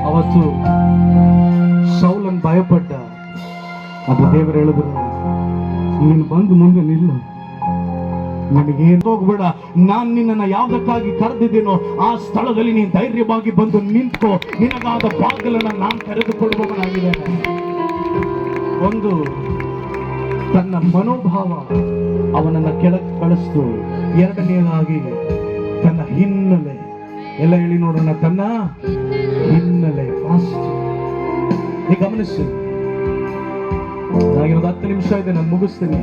ಅವತ್ತು ಸೌಲನ್ ಭಯಪಟ್ಟ. ಅದು ದೇವರು ಹೇಳಿದ್ರು, ನೀನು ಬಂದು ಮುಂದೆ ನಿಲ್ಲು, ನನಗೇನು ಹೋಗ್ಬೇಡ, ನಾನ್ ನಿನ್ನನ್ನು ಯಾವುದಕ್ಕಾಗಿ ಕರೆದಿದ್ದೀನೋ ಆ ಸ್ಥಳದಲ್ಲಿ ನೀನು ಧೈರ್ಯವಾಗಿ ಬಂದು ನಿಂತ್ಕೋ, ನಿನಗಾದ ಬಾಗಿಲನ್ನು ನಾನು ತೆರೆದುಕೊಳ್ಳುವವನಾಗಿದ್ದೇನೆ. ಒಂದು ತನ್ನ ಮನೋಭಾವ ಅವನನ್ನ ಕೆಳಗೆ ಕಳಿಸ್ತು. ಎರಡನೆಯದಾಗಿ ತನ್ನ ಹಿನ್ನೆಲೆ, ಎಲ್ಲ ಹೇಳಿ ನೋಡೋಣ, ತನ್ನ ಹಿನ್ನೆಲೆ. ನೀವು ಗಮನಿಸಿ, ನನಗೆ ಒಂದು 10 ನಿಮಿಷ ಇದೆ, ನಾನು ಮುಗಿಸ್ತೀನಿ.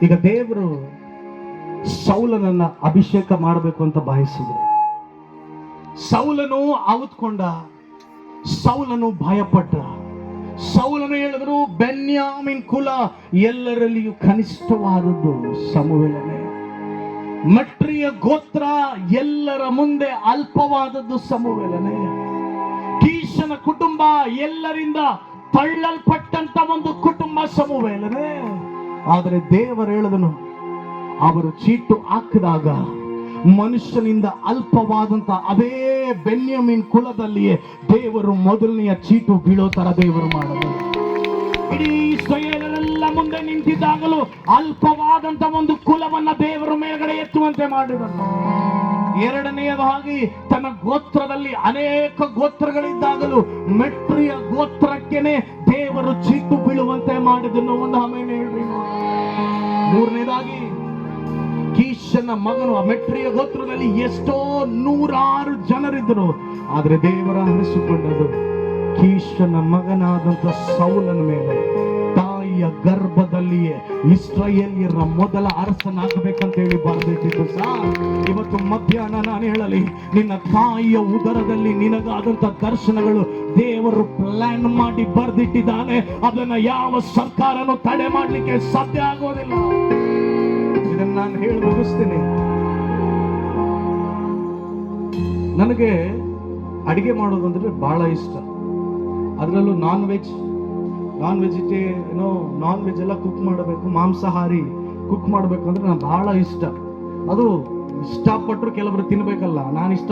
ಈಗ ದೇವರು ಸೌಲನನ್ನ ಅಭಿಷೇಕ ಮಾಡಬೇಕು ಅಂತ ಬಯಸಿದ್ರು. ಸೌಲನು ಆವತ್ಕೊಂಡ, ಸೌಲನು ಭಯಪಟ್ಟ. ಸೌಲನು ಹೇಳಿದ್ರು, ಬೆನ್ಯಾಮಿನ್ ಕುಲ ಎಲ್ಲರಲ್ಲಿಯೂ ಕನಿಷ್ಠವಾದದ್ದು ಸಮುವೇಲನೇ. ಮಟ್ರಿಯ ಗೋತ್ರ ಎಲ್ಲರ ಮುಂದೆ ಅಲ್ಪವಾದದ್ದು ಸಮುವೇಲನೇ. ಕೀಷನ ಕುಟುಂಬ ಎಲ್ಲರಿಂದ ತಳ್ಳಲ್ಪಟ್ಟಂತ ಒಂದು ಕುಟುಂಬ ಸಮುವೇಲನೇ. ಆದರೆ ದೇವರು ಹೇಳಿದನು, ಅವರು ಚೀಟು ಹಾಕಿದಾಗ ಮನುಷ್ಯನಿಂದ ಅಲ್ಪವಾದಂತ ಅದೇ ಬೆನ್ಯಾಮಿನ್ ಕುಲದಲ್ಲಿಯೇ ದೇವರು ಮೊದಲನೆಯ ಚೀಟು ಬೀಳೋ ತರ ದೇವರು ಮಾಡಿದರು. ಇಡೀ ಇಸ್ರಾಯೇಲರೆಲ್ಲ ಮುಂದೆ ನಿಂತಿದ್ದಾಗಲೂ ಅಲ್ಪವಾದಂತ ಒಂದು ಕುಲವನ್ನ ದೇವರ ಮೇಲ್ಗಡೆ ಎತ್ತುವಂತೆ ಮಾಡಿದನು. ಎರಡನೆಯದಾಗಿ ತನ್ನ ಗೋತ್ರದಲ್ಲಿ ಅನೇಕ ಗೋತ್ರಗಳಿದ್ದಾಗಲೂ ಮೆಟ್ರಿಯ ಗೋತ್ರಕ್ಕೇನೆ ದೇವರು ಚೀಟು ಬೀಳುವಂತೆ ಮಾಡಿದನು. ಒಂದು ಆಮೇಲೆ ಹೇಳ್ರಿ. ಮೂರನೇದಾಗಿ ಕೀಷನ ಮಗನು, ಆ ಮೆಟ್ರಿಯ ಗೋತ್ರದಲ್ಲಿ ಎಷ್ಟೋ 100 ಜನರಿದ್ದರು, ಆದ್ರೆ ದೇವರ ಅನಿಸಿಕೊಂಡದ್ದು ಕೀಷನ ಮಗನಾದಂತ ಸೌಲನ ಮೇಲೆ. ತಾಯಿಯ ಗರ್ಭದಲ್ಲಿಯೇ ಇಸ್ರಾಯೇಲ್ಯರ ಮೊದಲ ಅರಸನಾಗಬೇಕಂತ ಹೇಳಿ ಬರೆದಿಟ್ಟಿದ್ದು. ಇವತ್ತು ಮಧ್ಯಾಹ್ನ ನಾನು ಹೇಳಲಿ, ನಿನ್ನ ತಾಯಿಯ ಉದರದಲ್ಲಿ ನಿನಗಾದಂತ ದರ್ಶನಗಳು ದೇವರು ಪ್ಲಾನ್ ಮಾಡಿ ಬರೆದಿಟ್ಟಿದ್ದಾನೆ. ಅದನ್ನ ಯಾವ ಸರ್ಕಾರನೂ ತಡೆ ಮಾಡ್ಲಿಕ್ಕೆ ಸಾಧ್ಯ ಆಗೋದಿಲ್ಲ. ಇದನ್ನ ನಾನು ಹೇಳಿ ಮುಗಿಸ್ತೀನಿ. ನನಗೆ ಅಡಿಗೆ ಮಾಡೋದಂದ್ರೆ ಬಹಳ ಇಷ್ಟ. ಅದರಲ್ಲೂ ನಾನ್ ವೆಜ್ ಎಲ್ಲ ಕುಕ್ ಮಾಡಬೇಕು, ಮಾಂಸಾಹಾರಿ ಕುಕ್ ಮಾಡಬೇಕು ಅಂದ್ರೆ ನಾನು ಬಹಳ ಇಷ್ಟ. ಅದು ಇಷ್ಟಪಟ್ಟರು ಕೆಲವರು ತಿನ್ಬೇಕಲ್ಲ, ನಾನು ಇಷ್ಟ